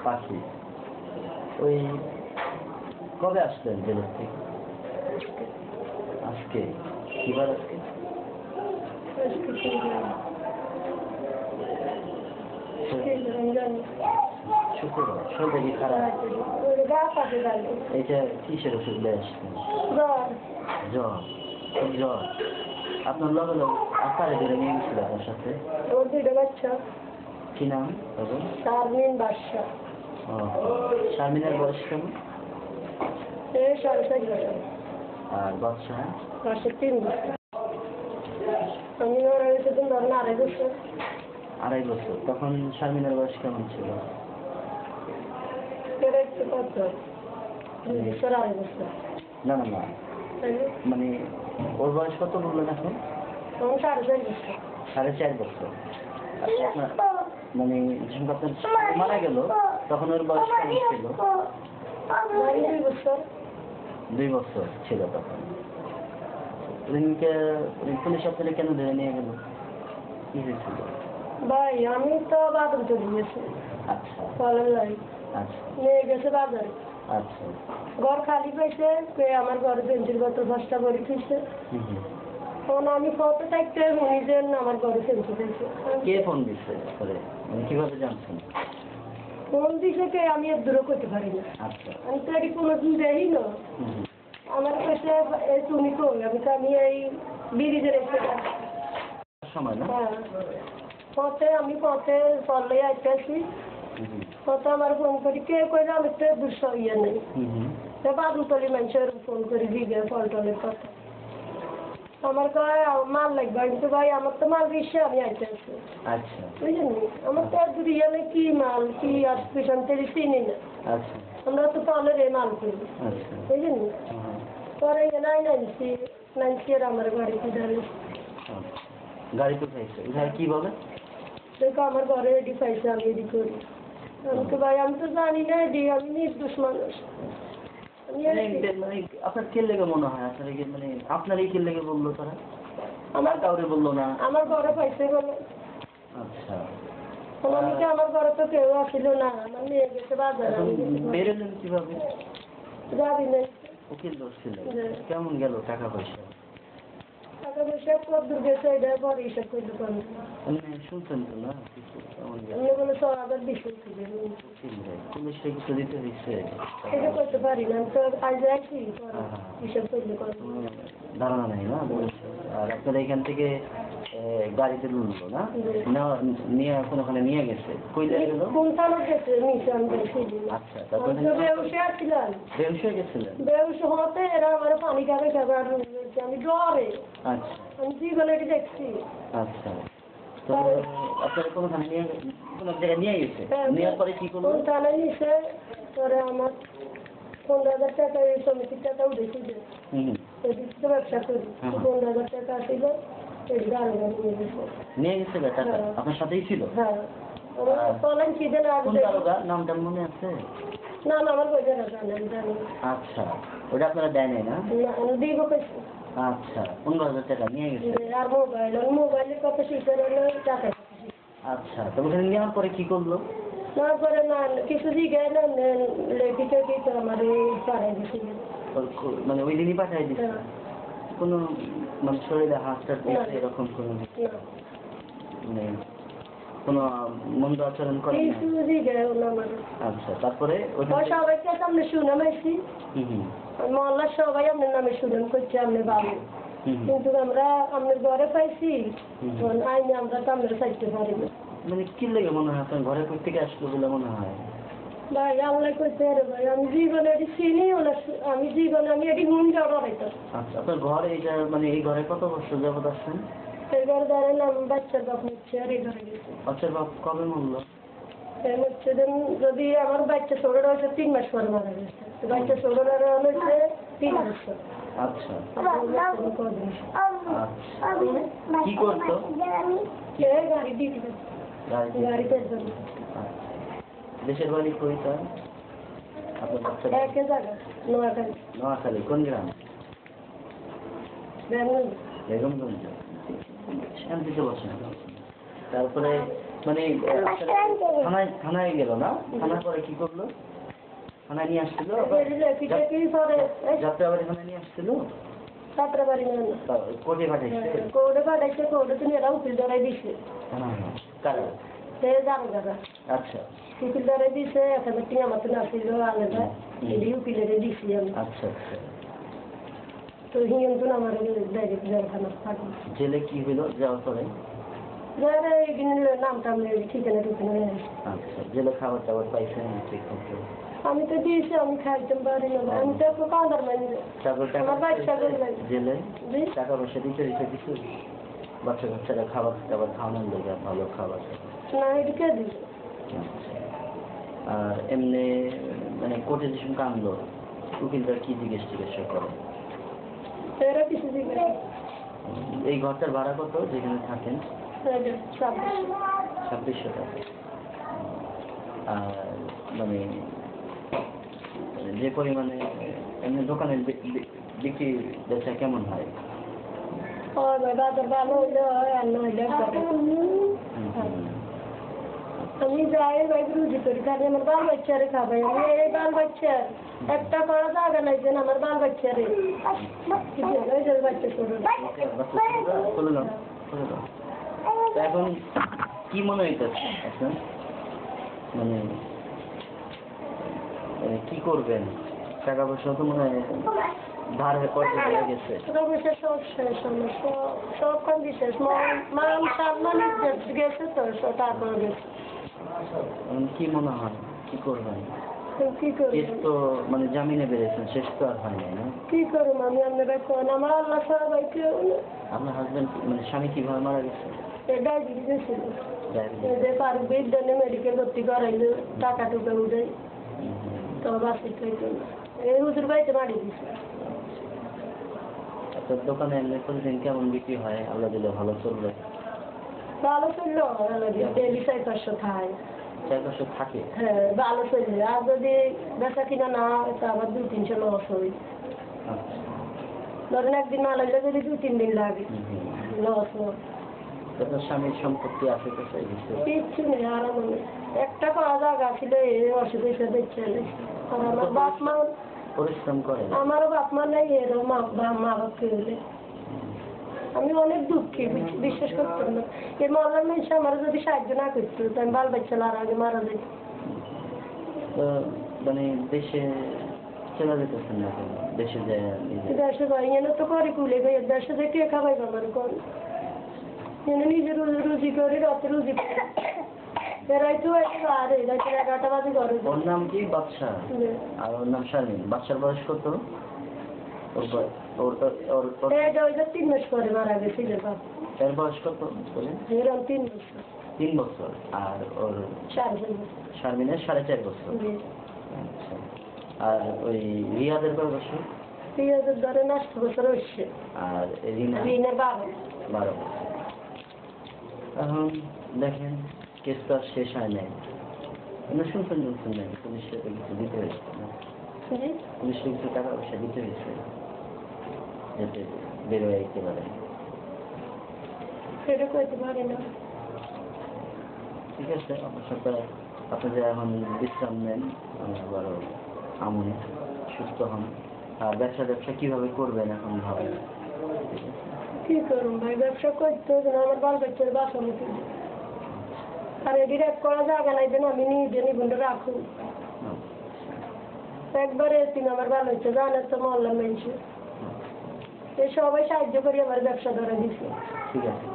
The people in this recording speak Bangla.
পাখি। ওই কবে আসলেন জেলের থেকে? আজকে কিবার আজকে? শুক্রবার। শরীরটা কি খারাপ? এইটা কিসের ওষুধ দিয়ে আসছেন? জ্বর। জ্বর। আপনার লগে লগে আকারে ধরে নিয়ে গেছিল আপনার সাথে? ওর দুইটা বাচ্চা। কি নাম তাদের? শারমিন বাদশা। শারমিনের বয়স কেমন? 4.5 বছর। আর বাচ্চা? 3 বছর। আমি ওরা হয়েছে তো ধরেন 2.5 বছর। 2.5 বছর। তখন শারমিনের বয়স কেমন ছিল? 2 বছর 2.5 বছর। না না না, মানে ওর বয়স কত বললেন এখন? 4.5 বছর। 4.5 বছর। মানে যখন আপনার মারা গেল তখন ওর বয়স কেমন ছিল? 2 বছর। 2 বছর ছিল তখন। পুলিশ আপনারা কেন ধরে নিয়ে গেল? কি হয়েছিল? ভাই আমি তো বাজারে চলে গেছি। আচ্ছা ফলের লাই। আচ্ছা নিয়ে গেছে বাজারে। আচ্ছা। ঘর খালি পাইছে, আমার ঘরে পেন্সিল বোতল 5টা ভরি থইছে। তখন আমি ফটো থাকতে উনি যে আমার ঘরে পেন্সিল দিয়েছে। কে ফোন দিচ্ছে করে? কিভাবে জানছেন? ফোন দিছে কে আমি এর দূরে করতে পারি না। আচ্ছা। আমি তো এটি কোনোদিন দেই না। আমার কাছে তুমি কই? আমি এই ব্রিজের এসে সময় না? হ্যাঁ, আমি পথে চলে আইতেছি। কত আমার ফোন করি কে কইলে আমি তো দুশো ইয়ে নেই। বাদুতলি মানুষের ফোন করি দিকে ফল টলের কথা। আমার কয় মাল লাগবে। কিন্তু ভাই আমার তো মাল বেশি, আমি আইতেছি। আচ্ছা। বুঝলেন? আমার তো এক দুটো ইয়ে নেই, কি মাল কি আসপিশন তেল চিনি না। আচ্ছা। আমরা তো তলের এই মাল করি। আচ্ছা। বুঝলেন? পরে নাইনছি আর আমার গাড়িতে দাঁড়িয়ে। গাড়ি তো পাইছে, কি বলে? দেখো আমার ঘরে এডি পাইছে, আমি এডি করি। আমি তো ভাই আমি তো জানি না এডি, আমি নির্দোষ মানুষ। আপনার কে লেগে মনে হয় মানে আপনারই কে লেগে বললো তারা? আমার কাউরে বললো না? আমার ঘরে পাইছে বলে। আচ্ছা। আমার ঘরে তো কেউ আসিল না, আমার মেয়ে গেছে বাজারে। বেরোলেন কিভাবে? যাবি না। উকিল দোষ ছিল। কেমন গেল টাকা পয়সা? টাকা পয়সা কত দূর গেছে এটা পরে হিসাব করতে পারবো। শুনছেন তো না কিছু? কেমন গেল? বলে 6,020 পুলিশে কিছু দিতে হয়েছে? এটা করতে পারি না, তো আজ আছি হিসাব করতে পারবো। ধারণা নেই না? আর আপনারা এখান থেকে গাড়িতে লুটলো না? নিয়ে ওখানে নিয়ে গেছে। কই জায়গায় গেল? কোন থানায় গেছে? নিশান। আচ্ছা, তারপরে বেউসে আসছিলেন? বেউসে গেছিলেন? বেউসে হতে এরা আমার পানি খাবে খাবার, আমি ডরে। আচ্ছা। আমি জীবনে এটি দেখছি। আচ্ছা। তো আপনারা কোনখানে নিয়ে কোন জায়গায় নিয়ে গেছে? নেওয়ার পরে কি করলো? কোন থানায় নিছে? পরে আমার 15,000 টাকা এই সমিতির টাকা উঠেছি যে এদিকে ব্যবসা করি। 15,000 টাকা আসিল, এই গাড়ি নিয়ে গেছে। নিয়ে গেছে টাকা? আপনার সাথেই ছিল? হ্যাঁ। চলেন কি দেন আগে? কোন দারোগা? নামটা মনে আছে? না না, আমার বই জানা জানেন জানি। আচ্ছা, ওটা আপনারা দেয় নাই না? দিব কেছি। আচ্ছা, 15,000 টাকা নিয়ে গেছে। আর মোবাইলের কত শিখে টাকা। আচ্ছা, তো ওখানে নেওয়ার পরে কি করলো? নেওয়ার পরে না কিছু দিকে না লেখিকে কিছু আমার পাড়ায় দিচ্ছি। মানে ওই দিনই পাঠাই দিচ্ছে? কোনো মানে শরীরে হাতটা দিচ্ছে এরকম কোনো নেই? কোনো মন্দ আচরণ করে? আচ্ছা, তারপরে সবাইকে সামনে শুনাম আসছি। মহল্লার সবাই আপনার নামে শুনাম করছে, আপনি ভালো। কিন্তু আমরা আপনার ঘরে পাইছি আইনে আমরা তো আপনার চাইতে পারি না। মানে কি লেগে মনে হয় আপনার ঘরে থেকে আসলো বলে মনে হয়? ভাই আল্লাহ করতে আরে ভাই আমি জীবনে এটি চিনি না, আমি জীবনে আমি এটি মন জড়ো হইতাম। আচ্ছা, আপনার ঘর এইটা মানে এই ঘরে কত বছর যাবত আসছেন? এই ঘরে ধরেন আমি বাচ্চার বাপ নিচ্ছে আর এই ঘরে গেছি। বাচ্চার বাপ কবে মরল? হচ্ছে যদি আমার বাচ্চা ছোটরা হয়েছে 3 মাস পরে মারা গেছে, বাচ্চা ছোটরা হয়েছে 3 বছর। আচ্ছা। কি করতো? গাড়ি দিতে গাড়িতে। দেশের বাড়ি কই তার? আপনার বাচ্চা একই জায়গা নোয়াখালী। নোয়াখালী কোন গ্রাম? বেগমগঞ্জ। বেগমগঞ্জ। শান্তিতে বসেন। তারপরে মানে থানায় গেল না? থানার পরে কি করলো? থানায় নিয়ে আসছিল? যাত্রাবাড়ি থানায় নিয়ে আসছিল? যাত্রাবাড়ি না, কোর্টে পাঠাইছে? কোর্টে পাঠাইছে, কোর্টে তুমি এরা উকিল ধরাই দিছে। কারা? সে জানো দাদা। আচ্ছা। উকিল ধরাই দিছে, 1000 টাকা আমার তো আসছিল আলাদা, এই উকিলের দিছি আমি। আচ্ছা আচ্ছা। তো হিন্দু আমার ডাইরেক্ট জেলখানা থাকবে। জেলে কি হইলো যাওয়ার পরে? যারা এখানে নাম টাম ঠিকানা টুকানা। আচ্ছা, জেলে খাবার টাবার পাইছেন ঠিক মতো? আমি তো দিয়েছি, আমি খাইতে পারি না, আমি তো একটু কাঁদার মানে আমার বাচ্চা জেলে টাকা পয়সা দিতে কিছু বাচ্চা কাচ্চারা খাবার টাবার খাওয়ানোর লেগে ভালো খাবার না, এটা কে দিবে? আর এমনি মানে কোর্টে যেসব কানলো উকিলরা কি জিজ্ঞেস করে? এরা কিছু দিবে। এই ঘরটার ভাড়া কত যেখানে থাকেন? 2600 টাকা। আর মানে যে পরিমাণে এমনি দোকানের বিক্রি বেচা কেমন হয়? বাজার ভালো হইলে হয়, আর নইলে আমি যাই ভাই রুজি করি, কারণ আমার বাল বাচ্চারে খাবাই। আমি এই বাল বাচ্চার একটা করা জায়গা নাই যেন আমার বাল বাচ্চারে বাচ্চা শুরু। এখন কি মনে হইতেছে আপনার? মানে কি করবেন? টাকা পয়সা তো মনে হয় ধার হয়ে গেছে। টাকা পয়সা সব শেষ, সব কম বিশেষ মান সামনে গেছে তো তারপরে গেছে। কি মনে হয় কি করবেন? কি করবো? তো মানে জামিনে বেরিয়েছেন, শেষ তো আর হয় নাই না? কি করবো আমি? আপনারা কোন আমার আল্লাহ সবাই কেউ। আপনার হাজবেন্ড মানে স্বামী কিভাবে মারা গেছে? ডায়াবেটিস ছিল, পারুক বিদ্যানে মেডিকেল ভর্তি করাইলো, টাকা টুকা উঠে তো বাসে খাইতো না, এই হুজুর বাড়িতে মারি দিছে। আপনার দোকানে এমনি প্রতিদিন কেমন বিক্রি হয়? আল্লাহ দিলে ভালো চলবে? ভালো চললো, ডেলি 400-500 খায়। 400 থাকে? হ্যাঁ, ভালো চলবে। আর যদি বেচা কিনা না হয় তো আবার 2-300 লস হয়। ধরেন একদিন না লাগলে যদি 2-3 দিন লাগে লস হয়। আপনার স্বামীর সম্পত্তি আছে তো? কিচ্ছু নেই, আরাম নেই। একটা করা জায়গা ছিল, এই অসুখ হিসেবে দেখছে। আর আমার বাপ মা পরিশ্রম করে? আমারও বাপ মা নেই, এরও মা বাপ কেউ নেই। আমি অনেক দুঃখী, বিশ্বাস করতাম না। এই মরলার মানুষ আমার যদি সাহায্য না করতো তো আমি বাল বাচ্চা আর আগে মারা যেত। মানে দেশে চলে যেতেছেন না কেন? দেশে যায় দেশে যাই এনে তো করি কুলে গিয়ে, দেশে যে কে খাবাই আমার কর এনে নিজে রুজি করি, রাতে রুজি এরাই তো আর রাতে 11টা বাজে ঘরে। ওর নাম কি? বাদশা। আর ওর নাম শারমিন। বাদশার বয়স কত? ওর 3 মাস পরে মারা গেছিল বাপ। এর বয়স কত বলেন? এরকম 3 বছর। 3 বছর। আর ওর 4 বছর। শারমিনের 4.5 বছর। আচ্ছা। আর ওই রিয়াদের কত বছর? রিয়াদের ধরে 8 বছর হচ্ছে। আর রিনার 12 বছর। এখন দেখেন কেস তো আর শেষ হয় নাই। শুনছেন নাই পুলিশকে কিছু দিতে হয়েছে না? পুলিশকে কিছু টাকা পয়সা দিতে হয়েছে যাতে বেরোয় আইতে পারে? সেটা করতে পারি না। ঠিক আছে, আপনার সাথে আপনাদের এখন বিশ্রাম নেন, আবারও আমন সুস্থ হন। আর ব্যবসা কিভাবে করবেন এখন ভাবেন? কি করুন ভাই, ব্যবসা করতে আমার বাল বাচ্চার বাসা মতো আর এদিকে এক করা জায়গা নাই যেন আমি নিজে নিবন্ধ রাখুন। একবারে তিন আমার ভালো হচ্ছে, জানের তো মহল্লা মেনছে, এই সবাই সাহায্য করি আমার ব্যবসা ধরে দিচ্ছে। ঠিক আছে।